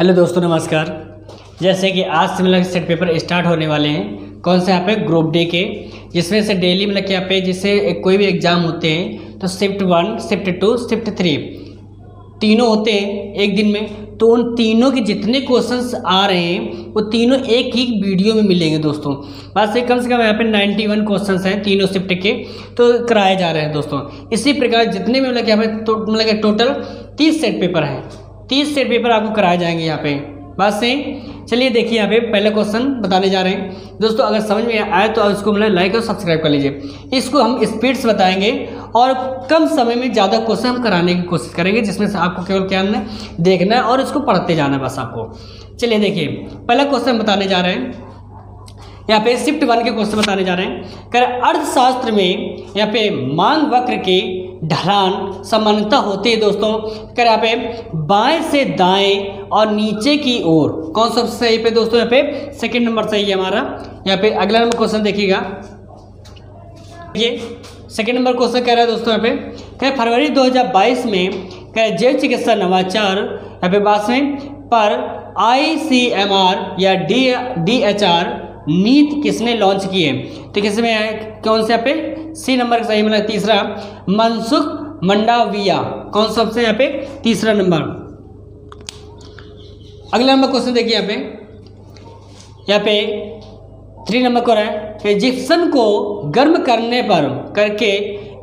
Hello दोस्तों, नमस्कार। जैसे कि आज से मतलब सेट पेपर स्टार्ट होने वाले हैं। कौन से यहाँ पे ग्रुप डी के, जिसमें से डेली मतलब कि यहाँ पे जिससे कोई भी एग्ज़ाम होते हैं तो शिफ्ट 1, शिफ्ट 2, शिफ्ट 3 तीनों होते हैं एक दिन में। तो उन तीनों के जितने क्वेश्चंस आ रहे हैं वो तीनों एक ही वीडियो में मिलेंगे दोस्तों। बात से कम यहाँ पे 91 क्वेश्चंस हैं तीनों शिफ्ट के, तो कराए जा रहे हैं दोस्तों। इसी प्रकार जितने भी मतलब यहाँ पे मतलब टोटल 30 सेट पेपर हैं, 30 सेट पेपर आपको कराए जाएंगे यहाँ पे। बात से चलिए देखिए, यहाँ पे पहला क्वेश्चन बताने जा रहे हैं दोस्तों। अगर समझ में आए तो इसको मतलब लाइक और सब्सक्राइब कर लीजिए। इसको हम स्पीड से बताएंगे और कम समय में ज़्यादा क्वेश्चन हम कराने की कोशिश करेंगे, जिसमें से आपको केवल क्या देखना है और इसको पढ़ते जाना है बस आपको। चलिए देखिए, पहला क्वेश्चन बताने जा रहे हैं। यहाँ पे शिफ्ट 1 के क्वेश्चन बताने जा रहे हैं। कह रहे अर्थशास्त्र में यहाँ पे मांग वक्र के ढलान समानता होती है दोस्तों। कह रहे यहाँ पे बाएं से दाएं और नीचे की ओर कौन सा सही पे दोस्तों? यहाँ पे सेकंड नंबर सही है हमारा। यहाँ पे अगला नंबर क्वेश्चन देखिएगा, ये सेकंड नंबर क्वेश्चन कह रहा है दोस्तों। यहाँ पे कह फरवरी 2022 में कह जैव चिकित्सा नवाचार यहाँ पे बात में पर ICMR या DHR नीति किसने लॉन्च की है? तो किसमें है? कौन से यहाँ पे सी नंबर सही मतलब तीसरा, मनसुख मंडाविया। कौन सा ऑप्शन यहाँ पे? तीसरा नंबर। अगला नंबर क्वेश्चन देखिए, यहाँ पे 3 नंबर को है कि जिप्सम को गर्म करने पर करके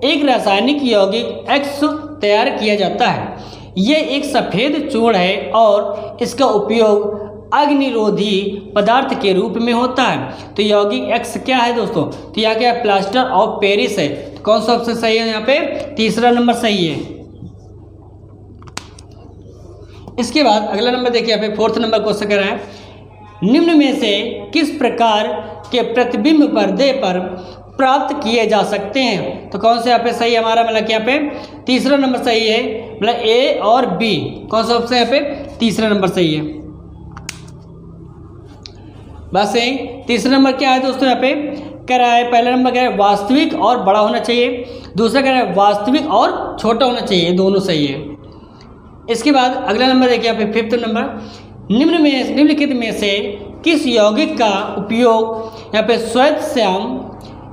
एक रासायनिक यौगिक X तैयार किया जाता है। यह एक सफेद चूर्ण है और इसका उपयोग अग्निरोधी पदार्थ के रूप में होता है। तो यौगिक X क्या है दोस्तों? तो यहाँ क्या है? प्लास्टर ऑफ पेरिस है। तो कौन सा ऑप्शन सही है? यहाँ पे तीसरा नंबर सही है। इसके बाद अगला नंबर देखिए, यहाँ पे 4th नंबर क्वेश्चन कर रहा है निम्न में से किस प्रकार के प्रतिबिंब पर्दे पर प्राप्त किए जा सकते हैं? तो कौन सा यहाँ पे सही है हमारा? मतलब यहाँ पे तीसरा नंबर सही है, मतलब A और B। कौन सा ऑप्शन यहाँ पे? तीसरा नंबर सही है। बस यही। तीसरा नंबर क्या है दोस्तों? यहाँ पे कह रहा है पहला नंबर कह रहा है वास्तविक और बड़ा होना चाहिए, दूसरा कह रहा है वास्तविक और छोटा होना चाहिए, दोनों सही है। इसके बाद अगला नंबर देखिए, यहाँ पे 5th नंबर निम्नलिखित में से किस यौगिक का उपयोग यहाँ पे श्वेत श्याम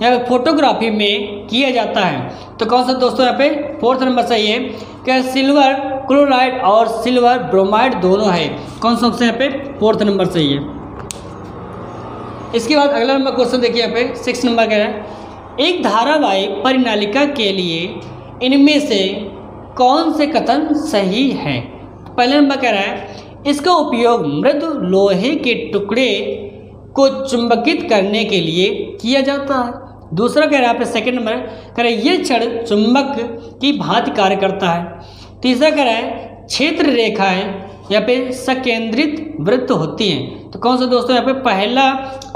यहाँ पे फोटोग्राफी में किया जाता है? तो कौन सा दोस्तों यहाँ पे 4th नंबर सही है। क्या सिल्वर क्लोराइड और सिल्वर ब्रोमाइड दोनों है। कौन सा ऑप्शन यहाँ पे? 4th नंबर सही है। इसके बाद अगला नंबर क्वेश्चन देखिए, यहाँ पे 6 नंबर कह रहा है एक धारावाहिक परिनालिका के लिए इनमें से कौन से कथन सही है? पहला नंबर कह रहा है इसका उपयोग मृदु लोहे के टुकड़े को चुंबकित करने के लिए किया जाता है। दूसरा कह रहा है यहाँ पे सेकंड नंबर कह रहा है ये क्षण चुंबक की भांति कार्य करता है। तीसरा कह रहा है क्षेत्र रेखाएं यहाँ पे सकेंद्रित वृत्त होती हैं। तो कौन सा दोस्तों यहाँ पे पहला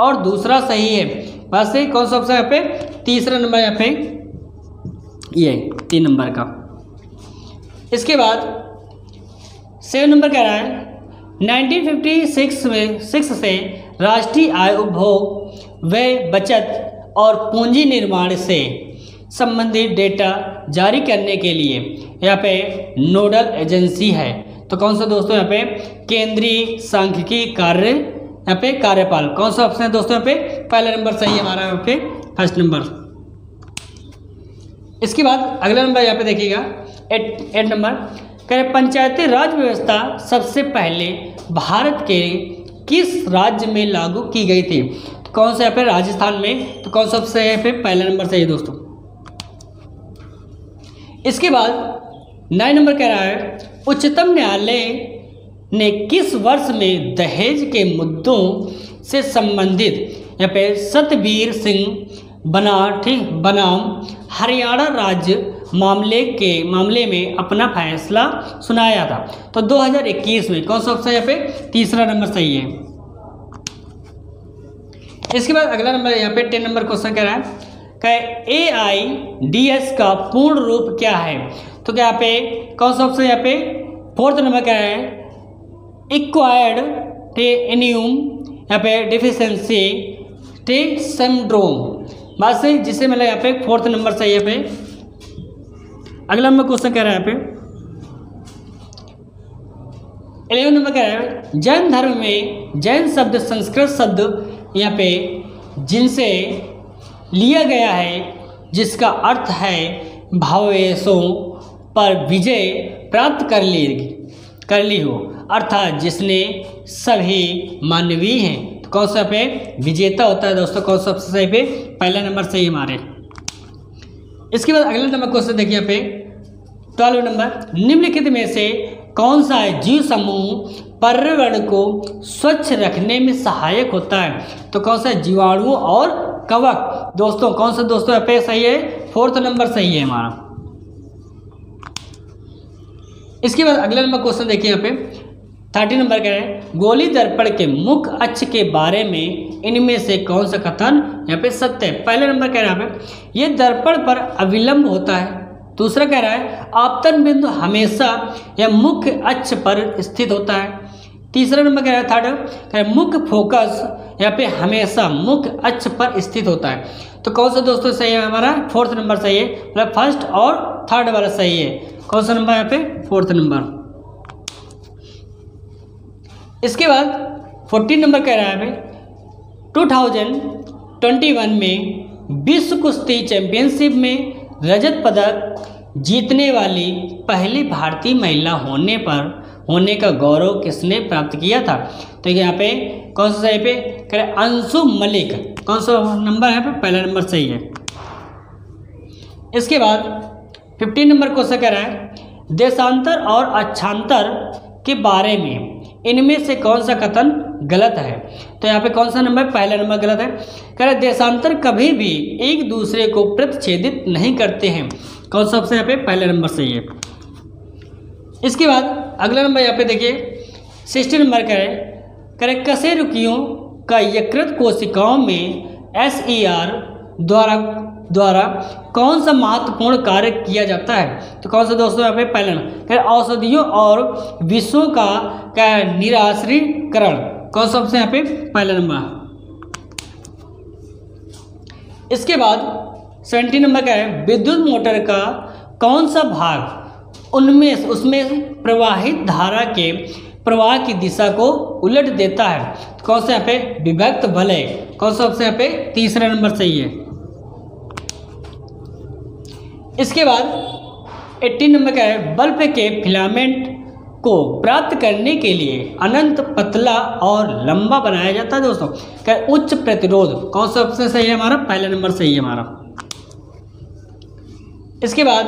और दूसरा सही है। बस से कौन सा ऑप्शन यहाँ पे? तीसरा नंबर यहाँ पे ये 3 नंबर का। इसके बाद 7 नंबर कह रहा है 1956 में 6 से राष्ट्रीय आय उपभोग व बचत और पूंजी निर्माण से संबंधित डेटा जारी करने के लिए यहाँ पे नोडल एजेंसी है। तो कौन सा दोस्तों यहाँ पे? केंद्रीय सांख्यिकी कार्य यहाँ पे कार्यपाल। कौन सा ऑप्शन है दोस्तों यहाँ पे? पहला नंबर सही है हमारा यहाँ पे 1st नंबर। इसके बाद अगला नंबर यहाँ पे देखिएगा 8 नंबर कह रहे पंचायती राज व्यवस्था सबसे पहले भारत के किस राज्य में लागू की गई थी? तो कौन सा यहाँ पे? राजस्थान में। तो कौन सा ऑप्शन यहाँ पे? पहला नंबर सही है दोस्तों। इसके बाद 9 नंबर कह रहा है उच्चतम न्यायालय ने किस वर्ष में दहेज के मुद्दों से संबंधित यहाँ पे सतबीर सिंह बनाम हरियाणा राज्य मामले में अपना फैसला सुनाया था? तो 2021 में। कौन सा ऑप्शन यहाँ पे? तीसरा नंबर सही है। इसके बाद अगला नंबर यहाँ पे 10 नंबर क्वेश्चन कह रहा है AIDS का पूर्ण रूप क्या है? तो क्या यहाँ पे कौन सा ऑप्शन यहाँ पे? 4th नंबर कह रहा है एक्वायर्ड एनियम यहाँ पे डिफिशियंसी सिंड्रोम। बात से जिसे मतलब यहाँ पे 4th नंबर सही है। यहाँ पे अगला नंबर क्वेश्चन कह रहा है यहाँ पे 11 नंबर कह रहा है जैन धर्म में जैन शब्द संस्कृत शब्द यहाँ पे जिनसे लिया गया है, जिसका अर्थ है भावेशों पर विजय प्राप्त कर ली हो, अर्थात जिसने सभी मानवीय हैं। तो कौन सा पे विजेता होता है दोस्तों, कौन सा सबसे सही पे पहला नंबर सही हमारे। इसके बाद अगला नंबर क्वेश्चन देखिए यहाँ पे 12 नंबर, निम्नलिखित में से कौन सा जीव समूह पर्यावरण को स्वच्छ रखने में सहायक होता है। तो कौन सा जीवाणु और कवक दोस्तों, कौन सा दोस्तों यहाँ पे सही है, 4th नंबर सही है हमारा। इसके बाद अगला नंबर क्वेश्चन देखिए यहाँ पे 30 नंबर कह रहे हैं गोली दर्पण के मुख्य अक्ष के बारे में इनमें से कौन सा कथन यहाँ पे सत्य है। पहला नंबर कह रहा है यहाँ पे ये दर्पण पर अविलंब होता है। दूसरा कह रहा है आपतन बिंदु हमेशा या मुख्य अक्ष पर स्थित होता है। तीसरा नंबर कह रहा है थर्ड कह रहा है मुख्य फोकस यहाँ पे हमेशा मुख्य अक्ष पर स्थित होता है। तो कौन सा दोस्तों सही है हमारा, 4th नंबर सही है, मतलब फर्स्ट और थर्ड वाला सही है। कौन सा नंबर यहाँ पे, 4th नंबर। इसके बाद 14 नंबर कह रहा है 2021 में विश्व कुश्ती चैंपियनशिप में रजत पदक जीतने वाली पहली भारतीय महिला होने का गौरव किसने प्राप्त किया था। तो यहाँ पे कौन सा सही पे कह रहे अंशु मलिक। कौन सा नंबर है पे, पहला नंबर सही है। इसके बाद 15 नंबर क्वेश्चन कह रहा है देशांतर और अक्षांतर के बारे में इनमें से कौन सा कथन गलत है। तो यहाँ पे कौन सा नंबर, पहला नंबर गलत है। कह रहे देशांतर कभी भी एक दूसरे को प्रतिच्छेदित नहीं करते हैं। कौन सा सबसे यहाँ पे, पहला नंबर सही है। इसके बाद अगला नंबर यहाँ पे देखिए 60 नंबर कह रहे कशेरुकियों का यकृत कोशिकाओं में SER द्वारा कौन सा महत्वपूर्ण कार्य किया जाता है। तो कौन सा दोस्तों यहाँ पे, पहला नंबर औषधियों और विषों का निराश्रीकरण। कौन सा सबसे यहाँ पे, पहला नंबर। इसके बाद 70 नंबर का है विद्युत मोटर का कौन सा भाग उसमें प्रवाहित धारा के प्रवाह की दिशा को उलट देता है। तो कौन सा यहाँ पे, विभक्त वलय। कौन सा सबसे यहाँ पे, तीसरा नंबर सही है। इसके बाद 18 नंबर का है बल्ब के फिलामेंट को प्राप्त करने के लिए अनंत पतला और लंबा बनाया जाता है दोस्तों। क्या उच्च प्रतिरोध। कौन सा सबसे सही है हमारा, पहला नंबर सही है हमारा। इसके बाद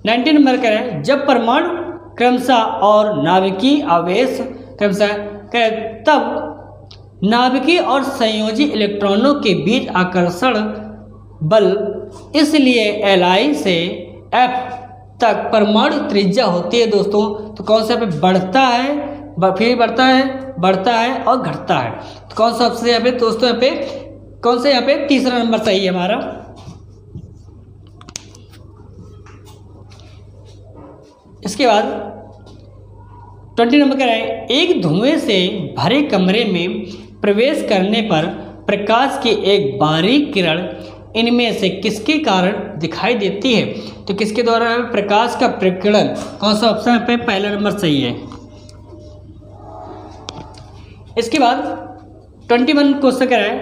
19 नंबर कह रहे हैं जब परमाणु क्रमशः और नाभिकीय आवेश क्रमशः तब नाभिकीय और संयोजी इलेक्ट्रॉनों के बीच आकर्षण बल इसलिए Li से F तक परमाणु त्रिज्या होती है दोस्तों। तो कौन सा पे बढ़ता है, फिर बढ़ता है और घटता है। तो कौन सा सबसे यहाँ पे दोस्तों, यहाँ पे कौन सा, यहाँ पे तीसरा नंबर सही है हमारा। इसके बाद 20 नंबर कह रहा है एक धुएं से भरे कमरे में प्रवेश करने पर प्रकाश की एक बारीक किरण इनमें से किसके कारण दिखाई देती है। तो किसके द्वारा प्रकाश का प्रकीर्णन। कौन सा ऑप्शन पे, पहला नंबर सही है। इसके बाद 21 क्वेश्चन कह रहा है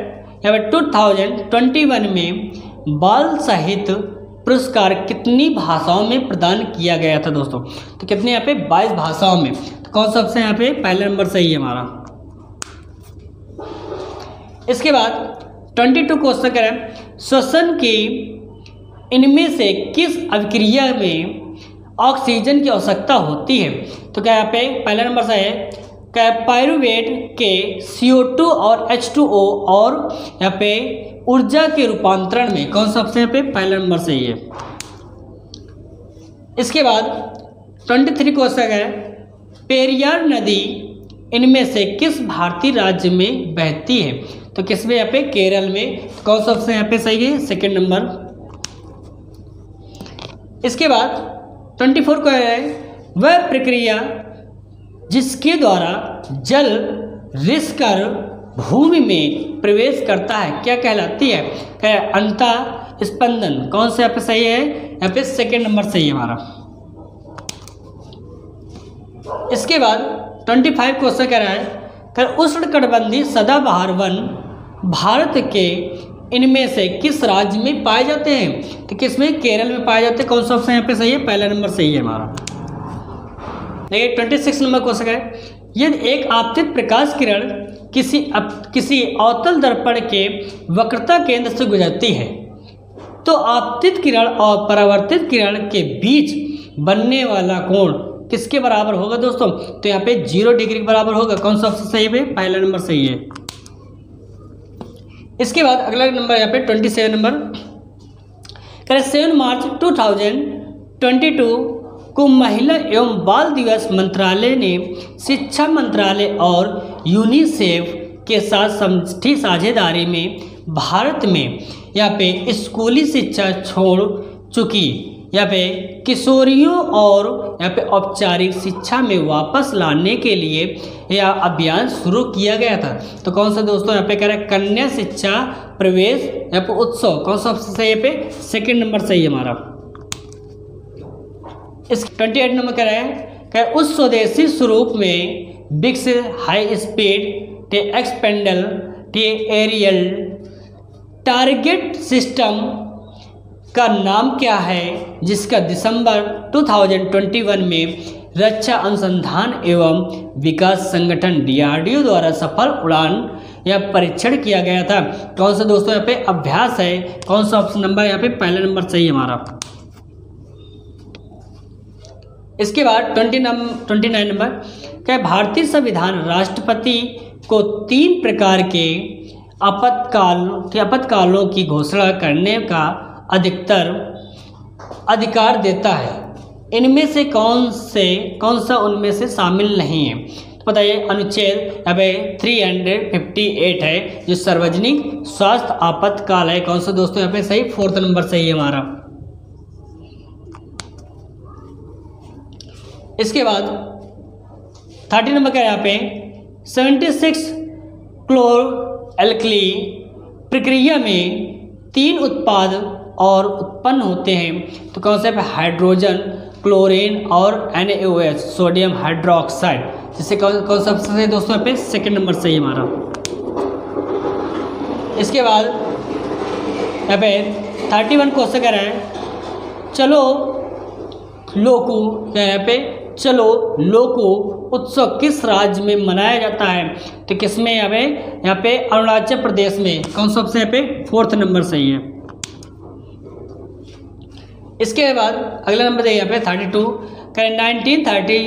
यहाँ पे 2021 में बाल साहित्य पुरस्कार कितनी भाषाओं में प्रदान किया गया था दोस्तों। तो कितने यहाँ पे, 22 भाषाओं में। तो कौन सा ऑप्शन यहाँ पे, पहला नंबर सही है हमारा। इसके बाद 22 क्वेश्चन कह रहे हैं श्वसन की इनमें से किस अभिक्रिया में ऑक्सीजन की आवश्यकता होती है। तो क्या यहाँ पे, पहला नंबर सही है। क्या पायरुवेट के CO2 और H2O और यहाँ पे ऊर्जा के रूपांतरण में कौन सा ऑप्शन यहाँ पे, पहला नंबर सही है। इसके बाद 23 क्वेश्चन है पेरियार नदी इनमें से किस भारतीय राज्य में बहती है। तो किसमें, यहाँ पे केरल में। तो कौन सा ऑप्शन यहाँ पे सही है, सेकंड नंबर। इसके बाद 24 को है वह प्रक्रिया जिसके द्वारा जल रिस कर भूमि में प्रवेश करता है क्या कहलाती है। क्या अंता स्पंदन। कौन सा यहाँ पे सही है, यहाँ पे सेकंड नंबर सही है हमारा। इसके बाद 25 क्वेश्चन कह रहा है कि उष्णकटिबंधीय सदाबहार वन भारत के इनमें से किस राज्य में पाए जाते हैं? तो किसमें? केरल में पाए जाते हैं। कौन सा ऑप्शन यहाँ पे सही है? पहला नंबर सही है हमारा। देखिए 26 नंबर क्वेश्चन है, यदि एक आपतित प्रकाश किरण किसी अवतल दर्पण के वक्रता केंद्र से गुजरती है तो आपतित किरण और परावर्तित किरण के बीच बनने वाला कोण किसके बराबर होगा दोस्तों? तो यहाँ पे 0 डिग्री के बराबर होगा। कौन सा ऑप्शन सही है? पहला नंबर सही है। इसके बाद अगला नंबर यहाँ पे 27 नंबर, 7 मार्च 2022 को महिला एवं बाल दिवस मंत्रालय ने शिक्षा मंत्रालय और यूनिसेफ के साथ समष्टि साझेदारी में भारत में यहाँ पे स्कूली शिक्षा छोड़ चुकी यहाँ पे किशोरियों और यहाँ पे औपचारिक शिक्षा में वापस लाने के लिए यह अभियान शुरू किया गया था। तो कौन सा दोस्तों यहाँ पे कह रहा है? कन्या शिक्षा प्रवेश यहाँ पे उत्सव। कौन सा ऑप्शन सही है? पे सेकंड नंबर सही है हमारा। इस 28 नंबर कह रहा है कि उस स्वदेशी स्वरूप में विकसित high speed expendable aerial target system का नाम क्या है जिसका दिसंबर 2021 में रक्षा अनुसंधान एवं विकास संगठन DRDO द्वारा सफल उड़ान या परीक्षण किया गया था? कौन सा दोस्तों यहाँ पे? अभ्यास है। कौन सा ऑप्शन नंबर यहाँ पे? पहला नंबर सही है हमारा। इसके बाद 29 नंबर क्या? भारतीय संविधान राष्ट्रपति को 3 प्रकार के आपातकालों की घोषणा करने का अधिकतर अधिकार देता है। इनमें से कौन सा उनमें से शामिल नहीं है? तो बताइए। अनुच्छेद यहाँ पे 358 है जो सार्वजनिक स्वास्थ्य आपातकाल है। कौन सा दोस्तों यहाँ पे सही? 4th नंबर सही है हमारा। इसके बाद 30 नंबर का यहाँ पे 76 क्लोर एल्कली प्रक्रिया में 3 उत्पाद और उत्पन्न होते हैं। तो कौन सा है? हाइड्रोजन, क्लोरीन और NaOH सोडियम हाइड्रोक्साइड। जिससे कौन सा ऑप्शन है दोस्तों यहाँ पे? सेकंड नंबर सही है हमारा। इसके बाद यहाँ पे 31 क्वेश्चन कह रहा है, चलो लोको उत्सव किस राज्य में मनाया जाता है? तो किसमें? यहाँ पे अरुणाचल प्रदेश में। कौन सा ऑप्शन यहाँ पे? 4th नंबर सही है। इसके बाद अगला नंबर देखिए यहाँ पे 32 करें 1930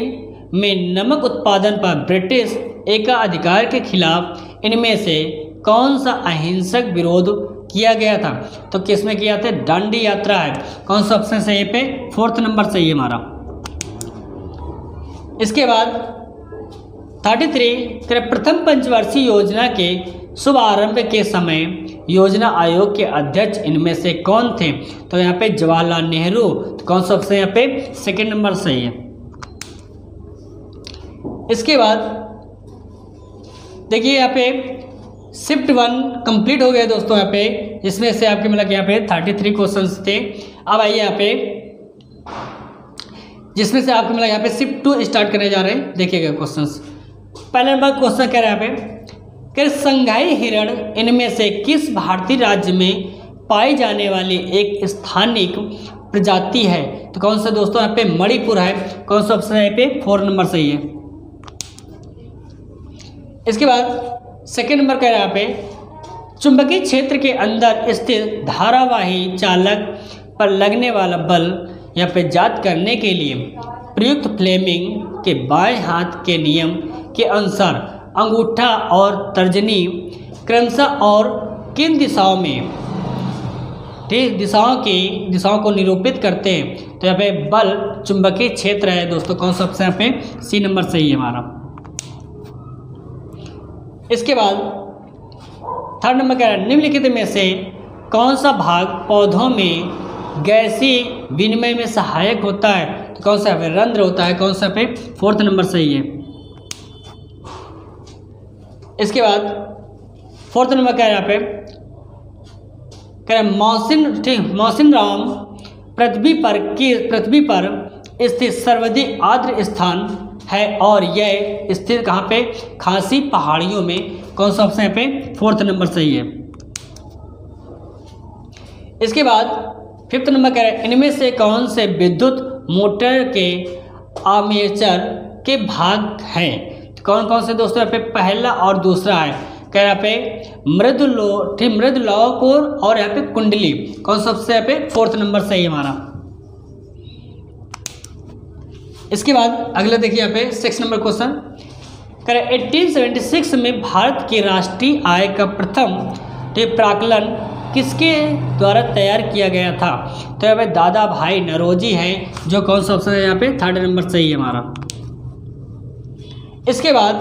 में नमक उत्पादन पर ब्रिटिश एकाधिकार के खिलाफ इनमें से कौन सा अहिंसक विरोध किया गया था? तो किसमें किया था? दांडी यात्रा है। कौन सा ऑप्शन सही है? पे 4th नंबर सही है हमारा। इसके बाद 33 प्रथम पंचवर्षीय योजना के शुभारंभ के समय योजना आयोग के अध्यक्ष इनमें से कौन थे? तो यहाँ पे जवाहरलाल नेहरू। तो कौन सा ऑप्शन यहाँ पे? सेकंड नंबर सही है। इसके बाद देखिए यहाँ पे शिफ्ट 1 कंप्लीट हो गया दोस्तों यहाँ पे, इसमें से आपके मतलब यहाँ पे 33 क्वेश्चंस थे। अब आइए यहाँ पे जिसमें से आपके मतलब यहाँ पे शिफ्ट 2 स्टार्ट करने जा रहे हैं। देखिएगा क्वेश्चंस। पहला नंबर क्वेश्चन कह रहा है यहाँ पे कि संघाई हिरण इनमें से किस भारतीय राज्य में पाई जाने वाली एक स्थानिक प्रजाति है? तो कौन सा दोस्तों यहाँ पे? मणिपुर है। कौन सा ऑप्शन है यहाँ पे? 4 नंबर सही है। इसके बाद सेकंड नंबर कह रहा है यहाँ पे चुंबकीय क्षेत्र के अंदर स्थित धारावाही चालक पर लगने वाला बल यहाँ पे ज्ञात करने के लिए प्रयुक्त फ्लेमिंग के बाएं हाथ के नियम के अनुसार अंगूठा और तर्जनी क्रमशः और किन दिशाओं में दिशाओं को निरूपित करते हैं? तो यहाँ पे बल चुंबकीय क्षेत्र है दोस्तों। कौन सा ऑप्शन यहाँ पे? C नंबर सही है हमारा। इसके बाद 3rd नंबर कह रहा है निम्नलिखित में से कौन सा भाग पौधों में गैसीय विनिमय में सहायक होता है? तो कौन सा है? रंध्र होता है। कौन सा पे? 4th नंबर सही है। इसके बाद 4th नंबर कह रहा है यहाँ पे कह रहा मौसिन राम पृथ्वी पर स्थित सर्वाधिक आर्द्र स्थान है और यह स्थित कहाँ पे, खासी पहाड़ियों में। कौन सा ऑप्शन यहाँ पे 4th नंबर सही है। इसके बाद 5th नंबर कह रहा है इनमें से कौन से विद्युत मोटर के आर्मेचर के भाग हैं। तो कौन कौन से दोस्तों यहाँ पे पहला और दूसरा है, कह रहा पे मृद लौह और यहाँ पे कुंडली। कौन सबसे यहाँ पे 4th नंबर सही है हमारा। इसके बाद अगला देखिए यहाँ पे 6 नंबर क्वेश्चन, कह रहा है 1876 में भारत की राष्ट्रीय आय का प्रथम प्राकलन किसके द्वारा तैयार किया गया था। तो यहाँ पे दादा भाई नौरोजी हैं, जो कौन सा ऑप्शन है यहाँ पे 3rd नंबर सही है हमारा। इसके बाद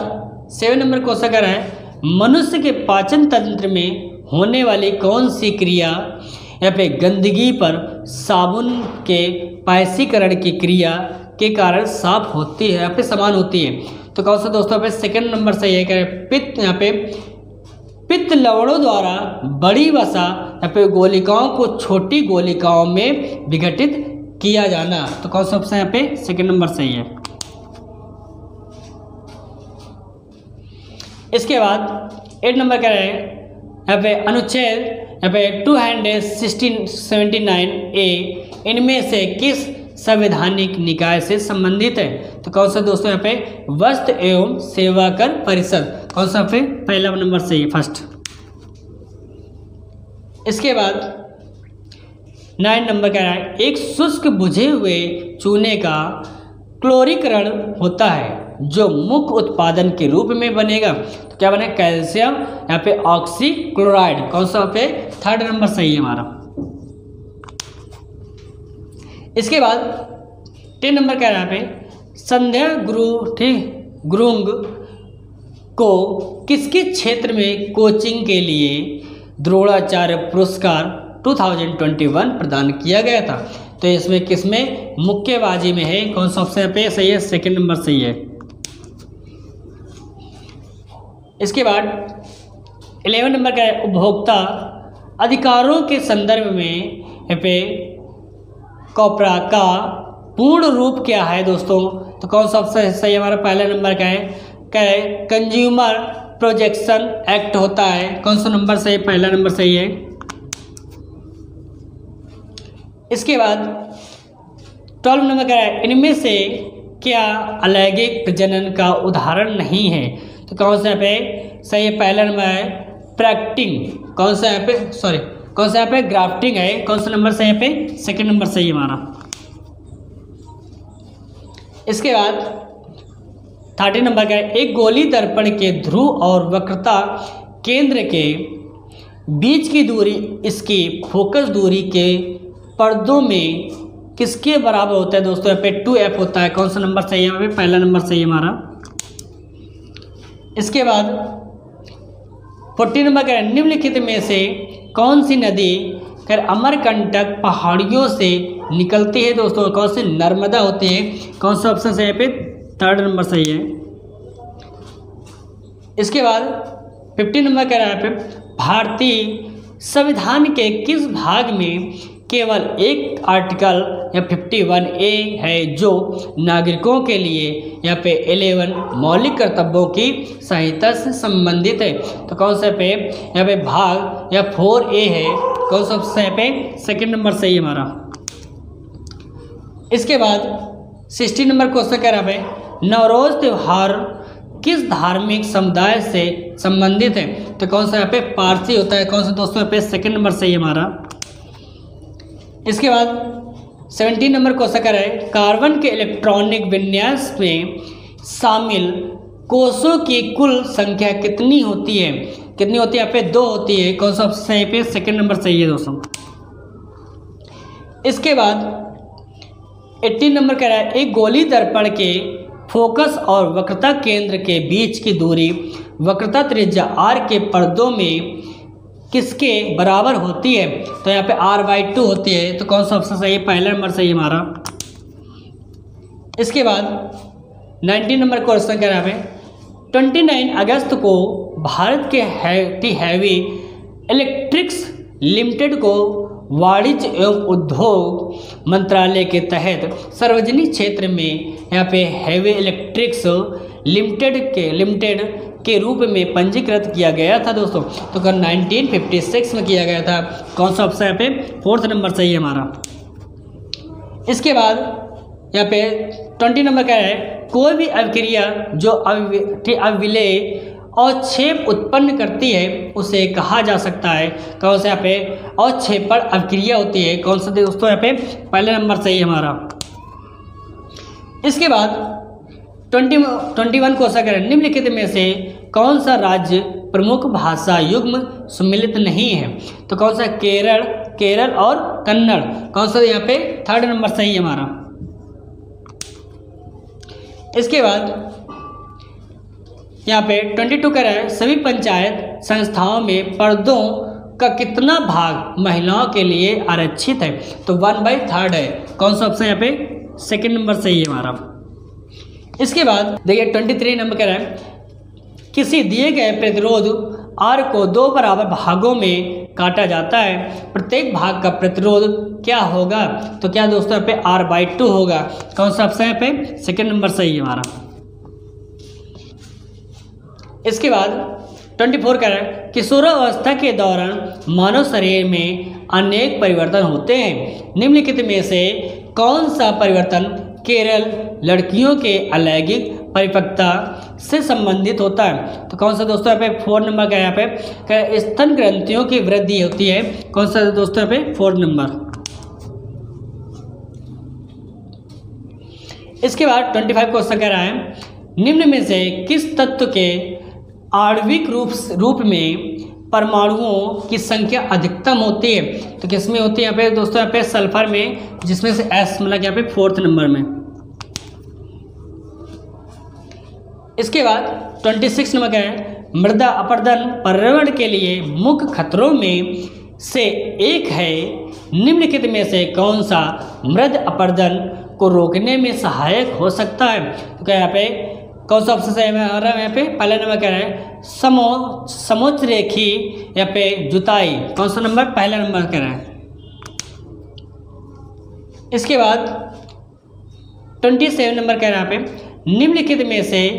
7 नंबर क्वेश्चन कर रहा है मनुष्य के पाचन तंत्र में होने वाली कौन सी क्रिया यहाँ पे गंदगी पर साबुन के पायसीकरण की क्रिया के कारण साफ होती है, यहाँ पे समान होती है। तो कौन सा दोस्तों यहाँ पे 2nd नंबर सही है, कह रहे पित्त, यहाँ पे पित्त लवणों द्वारा बड़ी वसा या फिर गोलिकाओं को छोटी गोलिकाओं में विघटित किया जाना। तो कौन सा ऑप्शन यहाँ पे 2nd नंबर सही है। इसके बाद 8 नंबर कह रहे हैं यहाँ पे अनुच्छेद यहाँ पे 279A इनमें से किस संवैधानिक निकाय से संबंधित है। तो कौन सा दोस्तों यहाँ पे वस्त्र एवं सेवा कर परिषद। कौन सा पे पहला नंबर सही है, फर्स्ट। इसके बाद 9 नंबर कह रहा है एक शुष्क बुझे हुए चूने का क्लोरीकरण होता है जो मुख्य उत्पादन के रूप में बनेगा। तो क्या बने, कैल्शियम, यहाँ पे ऑक्सी क्लोराइड। कौन सा पे 3rd नंबर सही है हमारा। इसके बाद 10 नंबर कह रहा है पे संध्या गुरुंग को किसके क्षेत्र में कोचिंग के लिए द्रोणाचार्य पुरस्कार 2021 प्रदान किया गया था। तो इसमें किसमें मुक्केबाजी में है। कौन सा ऑप्शन पे सही है, 2nd नंबर सही है। इसके बाद 11 नंबर का है उपभोक्ता अधिकारों के संदर्भ में पे कॉपरा का पूर्ण रूप क्या है दोस्तों। तो कौन सा ऑप्शन सही है हमारा, पहला नंबर का है कंज्यूमर प्रोटेक्शन एक्ट होता है। कौन सा नंबर सही, पहला नंबर सही है। इसके बाद 12 नंबर का है इनमें से क्या अलैंगिक प्रजनन का उदाहरण नहीं है। तो कौन सा यहाँ पे सही है, पहला नंबर है प्रैक्टिंग। कौन सा यहाँ पे ग्राफ्टिंग है। कौन सा नंबर सही है पे 2nd नंबर सही है हमारा। इसके बाद 30 नंबर का है एक गोली दर्पण के ध्रुव और वक्रता केंद्र के बीच की दूरी इसकी फोकस दूरी के पर्दों में किसके बराबर होता है दोस्तों, यहाँ पे 2f होता है। कौन सा नंबर सही है, यहाँ पे पहला नंबर सही है हमारा। इसके बाद 40 नंबर का निम्नलिखित में से कौन सी नदी अमरकंटक पहाड़ियों से निकलती है दोस्तों। कौन सी, नर्मदा होती है। कौन सा ऑप्शन सही है पे 3rd नंबर सही है। इसके बाद 50 नंबर कह रहा है पे भारतीय संविधान के किस भाग में केवल एक आर्टिकल या 51A है जो नागरिकों के लिए यहाँ पे 11 मौलिक कर्तव्यों की संहिता से संबंधित है। तो कौन सा पे यहाँ पे भाग या 4A है। कौन सा ऑप्शन पे 2nd नंबर सही है हमारा। इसके बाद 60 नंबर क्वेश्चन कह रहा है नवरोज त्योहार किस धार्मिक समुदाय से संबंधित है। तो कौन सा यहाँ पे पारसी होता है। कौन सा दोस्तों यहाँ पे 2nd नंबर सही है हमारा। इसके बाद 17 नंबर क्वेश्चन कर रहा है कार्बन के इलेक्ट्रॉनिक विन्यास में शामिल कोषों की कुल संख्या कितनी होती है। कितनी होती है, यहाँ पे 2 होती है। कौन सा ऑप्शन है पे 2nd नंबर सही है दोस्तों। इसके बाद 18 नंबर कह रहा है एक गोली दर्पण के फोकस और वक्रता केंद्र के बीच की दूरी वक्रता त्रिज्या r के पर्दों में किसके बराबर होती है। तो यहाँ पे r/2 होती है। तो कौन सा ऑप्शन सही है, पहला नंबर सही है हमारा। इसके बाद 19 नंबर क्वेश्चन कह रहा है 29 अगस्त को भारत के हैवी इलेक्ट्रिक्स लिमिटेड को वाणिज्य एवं उद्योग मंत्रालय के तहत सार्वजनिक क्षेत्र में यहाँ पे हैवी इलेक्ट्रिक्स लिमिटेड के रूप में पंजीकृत किया गया था दोस्तों। तो 1956 में किया गया था। कौन सा ऑप्शन यहाँ पे 4th नंबर सही है हमारा। इसके बाद यहाँ पे 20 नंबर क्या है, कोई भी अभिक्रिया जो अविलेय अवक्षेप उत्पन्न करती है उसे कहा जा सकता है। कौन सा यहाँ पे अवक्षेपण अभिक्रिया होती है। कौन सा दोस्तों यहाँ पे पहला नंबर सही है हमारा। इसके बाद 21 क्वेश्चन करें, निम्नलिखित में से कौन सा राज्य प्रमुख भाषा युग्म सम्मिलित नहीं है। तो कौन सा केरल और कन्नड़। कौन सा यहाँ पे 3rd नंबर सही है हमारा। इसके बाद यहाँ पे 22 कह रहा है, सभी पंचायत संस्थाओं में पर्दों का कितना भाग महिलाओं के लिए आरक्षित है। तो 1/3 है। कौन सा ऑप्शन यहाँ पे 2nd नंबर सही है हमारा। इसके बाद देखिए 23 नंबर कह रहा है, किसी दिए गए प्रतिरोध R को 2 बराबर भागों में काटा जाता है, प्रत्येक भाग का प्रतिरोध क्या होगा। तो क्या दोस्तों यहाँ पे R/2 होगा। कौन सा ऑप्शन यहाँ पे 2nd नंबर सही है हमारा। इसके बाद 24 कह रहा है, किशोरावस्था के दौरान मानव शरीर में अनेक परिवर्तन होते हैं, निम्नलिखित में से कौन सा परिवर्तन केवल लड़कियों के अलैंगिक परिपक्वता से संबंधित होता है। तो कौन सा दोस्तों यहाँ पे 4 नंबर का यहाँ पे स्तन ग्रंथियों की वृद्धि होती है। कौन सा दोस्तों यहाँ पे 4 नंबर। इसके बाद 25 क्वेश्चन कह रहा है, निम्न में से किस तत्व के आणविक रूप में परमाणुओं की संख्या अधिकतम होती है। तो किसमें होती है यहाँ पे दोस्तों, यहाँ पे सल्फर में, जिसमें से S मतलब यहाँ पे 4th नंबर में। इसके बाद 26 नंबर क्या है, मृदा अपरदन पर्यावरण के लिए मुख्य खतरों में से एक है, निम्नलिखित में से कौन सा मृदा अपरदन को रोकने में सहायक हो सकता है। तो क्या यहाँ पे कौन सा ऑप्शन सही है हमारा। यहाँ पे पहला नंबर कह रहा है समोच्च रेखी यहाँ पे जुताई। कौन सा नंबर पहला नंबर कह रहा है। इसके बाद 27 नंबर कह रहा है यहाँ पे, निम्नलिखित में से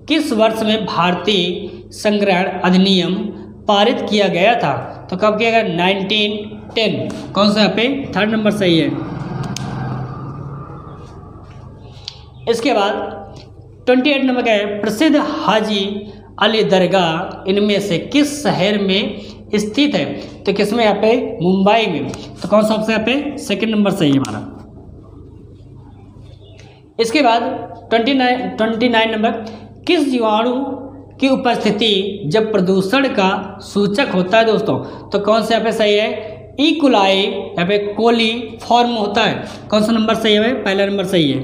किस वर्ष में भारतीय संग्रहण अधिनियम पारित किया गया था। तो कब किया गया 1910। कौन सा यहाँ पे 3rd नंबर सही है। इसके बाद 28 नंबर का है, प्रसिद्ध हाजी अली दरगाह इनमें से किस शहर में स्थित है। तो किसमें यहाँ पे मुंबई में। तो कौन सा ऑप्शन यहाँ पे 2nd नंबर सही है हमारा। इसके बाद 29 नंबर, किस जीवाणु की उपस्थिति जब प्रदूषण का सूचक होता है दोस्तों। तो कौन सा यहाँ पे सही है, ई कुलाई यहाँ पे कोलीफॉर्म होता है। कौन सा नंबर सही है, पहला नंबर सही है।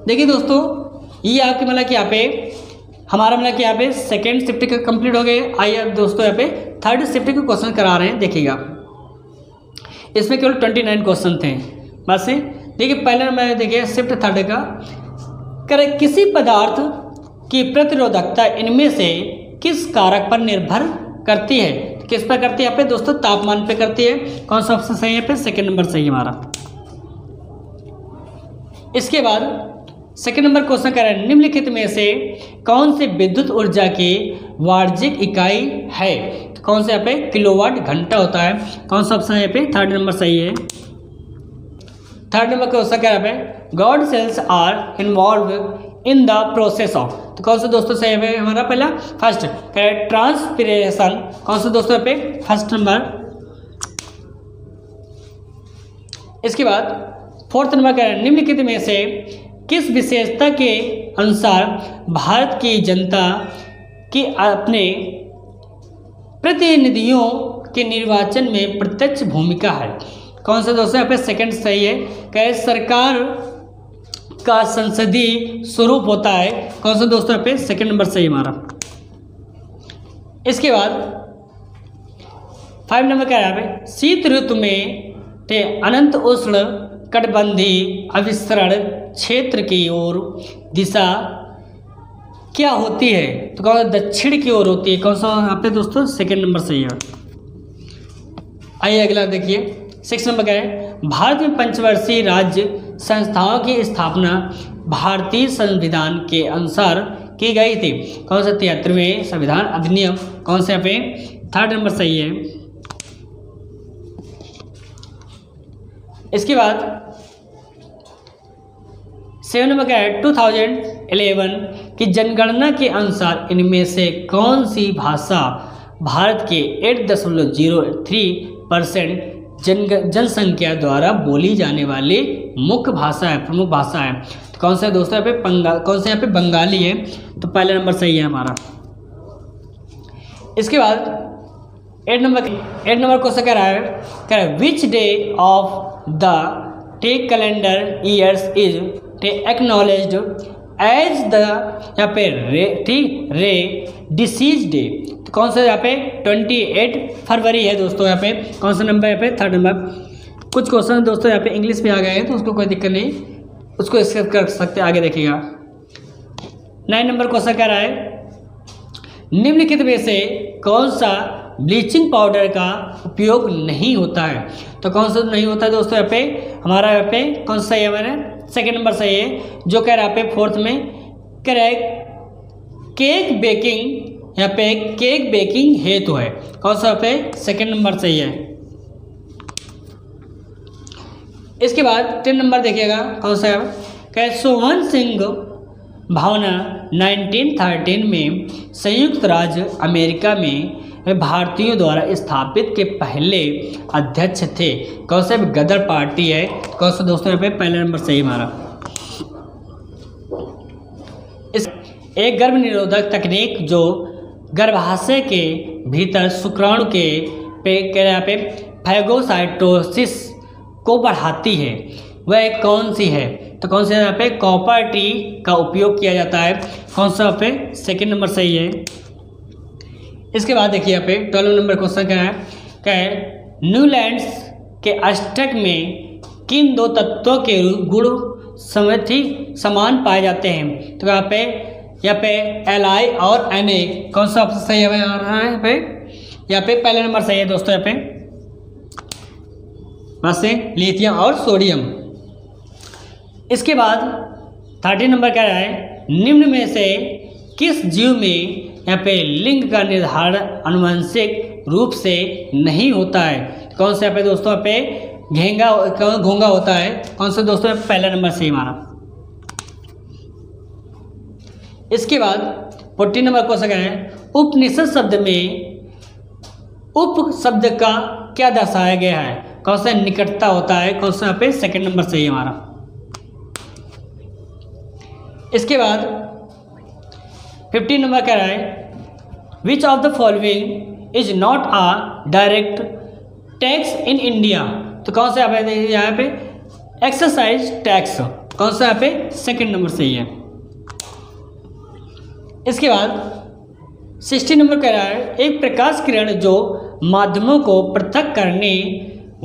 देखिए दोस्तों, ये आपके मतलब कि यहाँ पे हमारा मतलब कि यहाँ पे 2nd शिफ्ट का कंप्लीट हो गए। आइए अब दोस्तों यहाँ पे 3rd शिफ्ट के क्वेश्चन करा रहे हैं, देखिएगा। इसमें केवल 29 क्वेश्चन थे बस। देखिए पहले नंबर देखिए शिफ्ट 3rd का करे, किसी पदार्थ की प्रतिरोधकता इनमें से किस कारक पर निर्भर करती है। किस पर करती है यहाँ पे दोस्तों, तापमान पे करती है। कौन सा ऑप्शन सही है यहाँ पे 2nd नंबर सही है हमारा। इसके बाद 2nd नंबर क्वेश्चन कह रहा है, निम्नलिखित में से कौन सी विद्युत ऊर्जा की वाणिज्यिक इकाई है। तो कौन सा यहाँ पे किलोवाट घंटा होता है। कौन सा ऑप्शन यहाँ पे 3rd नंबर सही है। 3rd नंबर क्वेश्चन कह रहा है, guard cells are involved in the process of. तो कौन सा दोस्तों सही है हमारा पहला फर्स्ट ट्रांसपिरेशन। कौन सा दोस्तों यहाँ पे 1st नंबर। इसके बाद 4th नंबर कह रहा है, निम्नलिखित में से किस विशेषता के अनुसार भारत की जनता की अपने प्रतिनिधियों के निर्वाचन में प्रत्यक्ष भूमिका है। कौन सा दोस्तों यहाँ पे 2nd सही है। कहे सरकार का संसदीय स्वरूप होता है। कौन सा दोस्तों यहाँ पे 2nd नंबर सही हमारा। इसके बाद 5 नंबर क्या है, शीत ऋतु में अनंत उष्ण कटिबंधीय अभिसरण क्षेत्र की ओर दिशा क्या होती है। तो कौन दक्षिण की ओर होती है। कौन सा यहाँ पे दोस्तों 2nd नंबर सही है। आइए अगला देखिए 6 नंबर का है, भारत में पंचवर्षीय राज्य संस्थाओं की स्थापना भारतीय संविधान के अनुसार की गई थी। कौन सा 73वें संविधान अधिनियम, कौन से यहाँ पे 3rd नंबर सही है। इसके बाद 7 नंबर का है 2011 की जनगणना के अनुसार इनमें से कौन सी भाषा भारत के 8.03% जनसंख्या द्वारा बोली जाने वाली मुख्य भाषा है, प्रमुख भाषा है। तो कौन सा है दोस्तों यहाँ पे कौन सा यहाँ पे बंगाली है, तो पहला नंबर सही है हमारा। इसके बाद 8 नंबर क्वेश्चन कह रहा है which day of the tech calendar years is acknowledged as the यहाँ पे रे डिसीज डे। तो कौन सा यहाँ पे 28 फरवरी है दोस्तों। यहाँ पे कौन सा नंबर, यहाँ पे 3rd नंबर। कुछ क्वेश्चन दोस्तों यहाँ पे इंग्लिश में आ गए हैं तो उसको कोई दिक्कत नहीं, उसको स्किप कर सकते, आगे देखिएगा। 9 नंबर क्वेश्चन कह रहा है निम्नलिखित में से कौन सा ब्लीचिंग पाउडर का उपयोग नहीं होता है। तो कौन सा नहीं होता है दोस्तों, यहाँ पे हमारा यहाँ पे कौन सा सही है, हमारा 2nd नंबर सही है। जो कह रहा है यहाँ पे 4th में कह रहा है केक बेकिंग, यहाँ पे केक बेकिंग हेतु है। कौन सा यहाँ पे 2nd नंबर सही है। इसके बाद 10 नंबर देखिएगा कौन सा है, कह सोहन सिंह भावना 1913 में संयुक्त राज्य अमेरिका में भारतीयों द्वारा स्थापित के पहले अध्यक्ष थे। कौन सा गदर पार्टी है। कौन सा दोस्तों यहाँ पे पहला नंबर सही हमारा। इस एक गर्भ निरोधक तकनीक जो गर्भाशय के भीतर शुक्राणु के यहाँ पे फैगोसाइटोसिस को बढ़ाती है, वह कौन सी है। तो कौन सा यहाँ पे कॉपर टी का उपयोग किया जाता है। कौन सा यहाँ पे 2nd नंबर सही है। इसके बाद देखिए यहाँ पे 12 नंबर क्वेश्चन क्या है न्यूलैंड्स के अष्टक में किन 2 तत्वों के गुण समान पाए जाते हैं। तो यहाँ पे Li और Na, कौन सा ऑप्शन सही है यहाँ पे पहला नंबर सही है दोस्तों। यहाँ पे बस लिथियम और सोडियम। इसके बाद 13 नंबर कह रहा है निम्न में से किस जीव में यहाँ पे लिंग का निर्धारण आनुवंशिक रूप से नहीं होता है। कौन सा यहाँ पे दोस्तों यहाँ पे घोंगा होता है। कौन सा दोस्तों यहाँ पे पहला नंबर सही हमारा। इसके बाद 14 नंबर क्वेश्चन है उपनिषद शब्द में उप शब्द का क्या दर्शाया गया है। कौन सा निकटता होता है। कौन सा यहाँ पे 2nd नंबर सही हमारा। इसके बाद 15 नंबर कह रहा है which of the following is not a direct tax in India. तो कौन सा यहाँ पे एक्सरसाइज टैक्स। कौन सा यहाँ पे 2nd नंबर सही है। इसके बाद 60 नंबर कह रहा है एक प्रकाश किरण जो माध्यमों को पृथक करने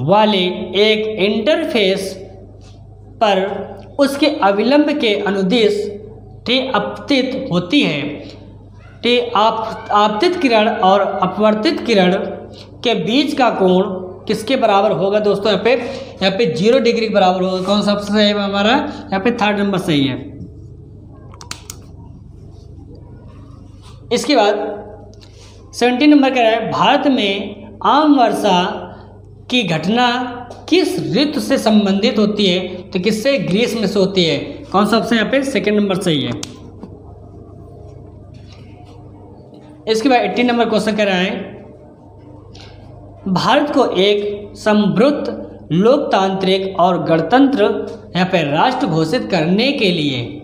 वाले एक इंटरफेस पर उसके अविलंब के अनुदेश आपतित होती है। आपतित किरण और अपवर्तित किरण के बीच का कोण किसके बराबर होगा दोस्तों। यहाँ पे 0 डिग्री के बराबर होगा। कौन सा सबसे सही है हमारा। यहाँ पे 3rd नंबर सही है। इसके बाद 17 नंबर कह रहा है भारत में आम वर्षा की घटना किस ऋतु से संबंधित होती है। तो किससे, ग्रीष्म से होती है। कौन सा ऑप्शन यहाँ पे 2nd नंबर सही है। इसके बाद 18 नंबर क्वेश्चन कह रहा है भारत को एक समृद्ध लोकतांत्रिक और गणतंत्र यहाँ पे राष्ट्र घोषित करने के लिए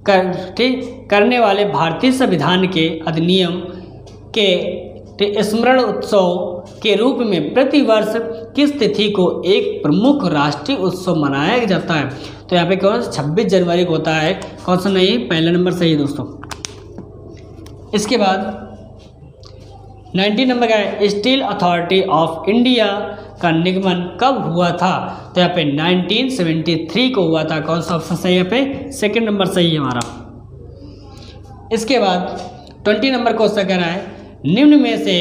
करने वाले भारतीय संविधान के अधिनियम के स्मरण उत्सव के रूप में प्रतिवर्ष किस तिथि को एक प्रमुख राष्ट्रीय उत्सव मनाया जाता है। तो यहाँ पे कौन 26 जनवरी को होता है। कौन सा नहीं, पहला नंबर सही है दोस्तों। इसके बाद 19 नंबर का है स्टील अथॉरिटी ऑफ इंडिया का निगमन कब हुआ था। तो यहाँ पे 1973 को हुआ था। कौन सा ऑप्शन सही है। यहाँ पे 2nd नंबर सही है हमारा। इसके बाद 20 नंबर क्वेश्चन कह रहा है निम्न में से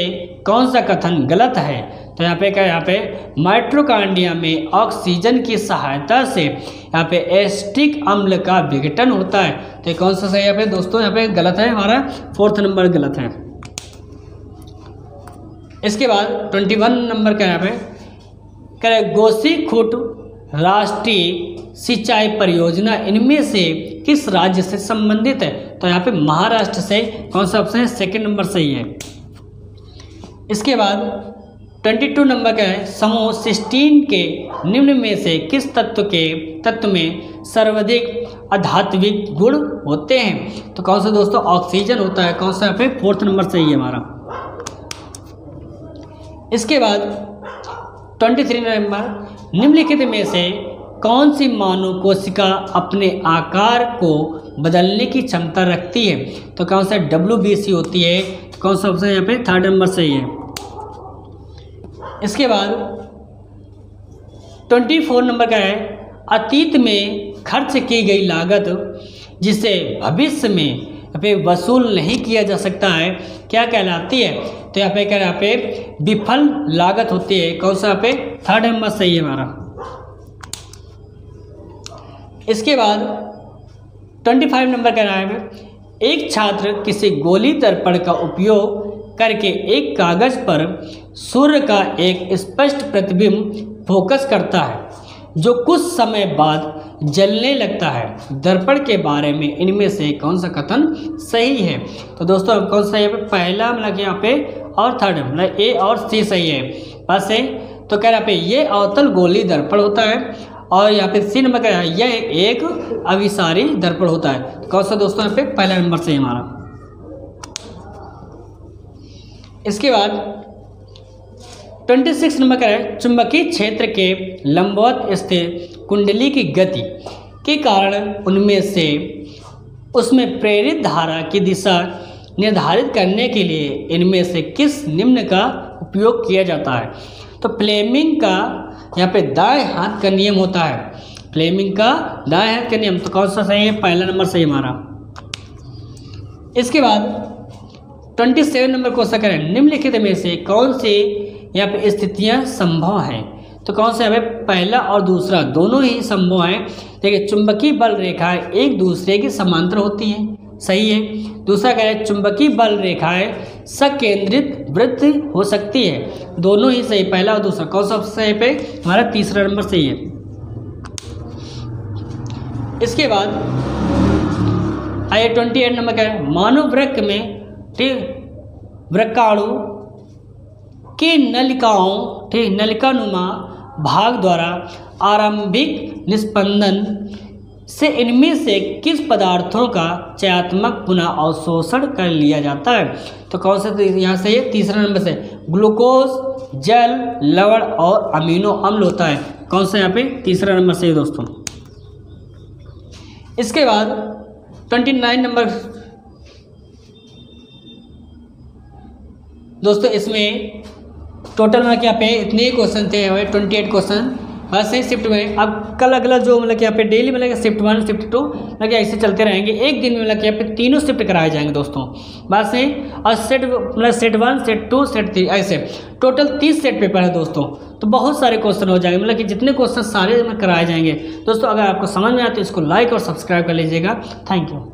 कौन सा कथन गलत है। तो यहाँ पे क्या है, यहाँ पे माइटोकॉन्ड्रिया में ऑक्सीजन की सहायता से यहाँ पे एसिटिक अम्ल का विघटन होता है। तो ये कौन सा सही है यहाँ पे दोस्तों, यहाँ पे गलत है, हमारा 4th नंबर गलत है। इसके बाद 21 नंबर का यहाँ पे करें, गोसीखुर्द राष्ट्रीय सिंचाई परियोजना इनमें से किस राज्य से संबंधित है? तो यहाँ पे महाराष्ट्र से कौन सा ऑप्शन है, 2nd नंबर सही है। इसके बाद 22 नंबर का है, समूह 16 के निम्न में से किस तत्व में सर्वाधिक अधात्विक गुण होते हैं? तो कौन सा दोस्तों, ऑक्सीजन होता है। कौन सा यहाँ पे 4th नंबर सही है हमारा। इसके बाद 23 नंबर, निम्नलिखित में से कौन सी मानव कोशिका अपने आकार को बदलने की क्षमता रखती है? तो कौन सा WBC होती है। तो कौन सा ऑप्शन यहाँ पे 3rd नंबर सही है। इसके बाद 24 नंबर का है, अतीत में खर्च की गई लागत जिसे भविष्य में पे वसूल नहीं किया जा सकता है क्या कहलाती है? तो यहाँ पे क्या है, यहाँ पे विफल लागत होती है। कौन सा यहाँ पे 3rd नंबर सही है हमारा। इसके बाद 25 नंबर का है, एक छात्र किसी गोली दर्पण का उपयोग करके एक कागज पर सूर्य का एक स्पष्ट प्रतिबिंब फोकस करता है जो कुछ समय बाद जलने लगता है। दर्पण के बारे में इनमें से कौन सा कथन सही है? तो दोस्तों कौन सा यहाँ पे पहला मतलब यहाँ पे और 3rd मतलब A और C सही है। बस है तो कह रहा पे ये अवतल गोली दर्पण होता है और यहाँ पे C नंबर का है, यह एक अभिसारी दर्पण होता है। कौन सा दोस्तों यहाँ पे पहला नंबर सही हमारा। इसके बाद 26 नंबर का है, चुंबकीय क्षेत्र के लंबवत स्थित कुंडली की गति के कारण उनमें से उसमें प्रेरित धारा की दिशा निर्धारित करने के लिए इनमें से किस निम्न का उपयोग किया जाता है? तो फ्लेमिंग का यहाँ पे दाएं हाथ का नियम होता है। फ्लेमिंग का दाएं हाथ का नियम, तो कौन सा सही है? पहला नंबर सही हमारा। इसके बाद 27 नंबर क्वेश्चन करें, निम्नलिखित में से कौन सी यहाँ पे स्थितियाँ संभव हैं? तो कौन सा हमें पहला और दूसरा दोनों ही संभव हैं। देखिए चुंबकीय बल रेखाएं एक दूसरे के समांतर होती हैं, सही है। दूसरा कह रहे हैं चुंबकीय बल रेखाएं सकेंद्रित वृत्त हो सकती है, दोनों ही सही, पहला और दूसरा। कौन सा सही पे हमारा 3रा नंबर सही है। इसके बाद आइए 28 नंबर का है, मानव वृक्क में वृक्काणु के नलिकाओं नलिकानुमा भाग द्वारा आरंभिक निस्पंदन से इनमें से किस पदार्थों का चयात्मक पुनः अवशोषण कर लिया जाता है? तो कौन सा यहाँ से ये 3रा नंबर से ग्लूकोज, जल, लवण और अमीनो अम्ल होता है। कौन सा यहाँ पे 3रा नंबर से दोस्तों। इसके बाद 29 नंबर दोस्तों, इसमें टोटल मतलब यहाँ पे इतने क्वेश्चन थे, 28 क्वेश्चन बस है शिफ्ट में। अब कल अगला जो मतलब कि यहाँ पे डेली मतलब शिफ्ट 1 शिफ्ट 2 मतलब कि ऐसे चलते रहेंगे। एक दिन में मतलब कि यहाँ पे तीनों शिफ्ट कराए जाएंगे दोस्तों, बस है। और सेट 1 सेट 2 सेट 3 ऐसे टोटल 30 सेट पेपर है दोस्तों। तो बहुत सारे क्वेश्चन हो जाएंगे, मतलब कि जितने क्वेश्चन सारे में कराए जाएंगे दोस्तों। अगर आपको समझ में आए तो इसको लाइक और सब्सक्राइब कर लीजिएगा। Thank you.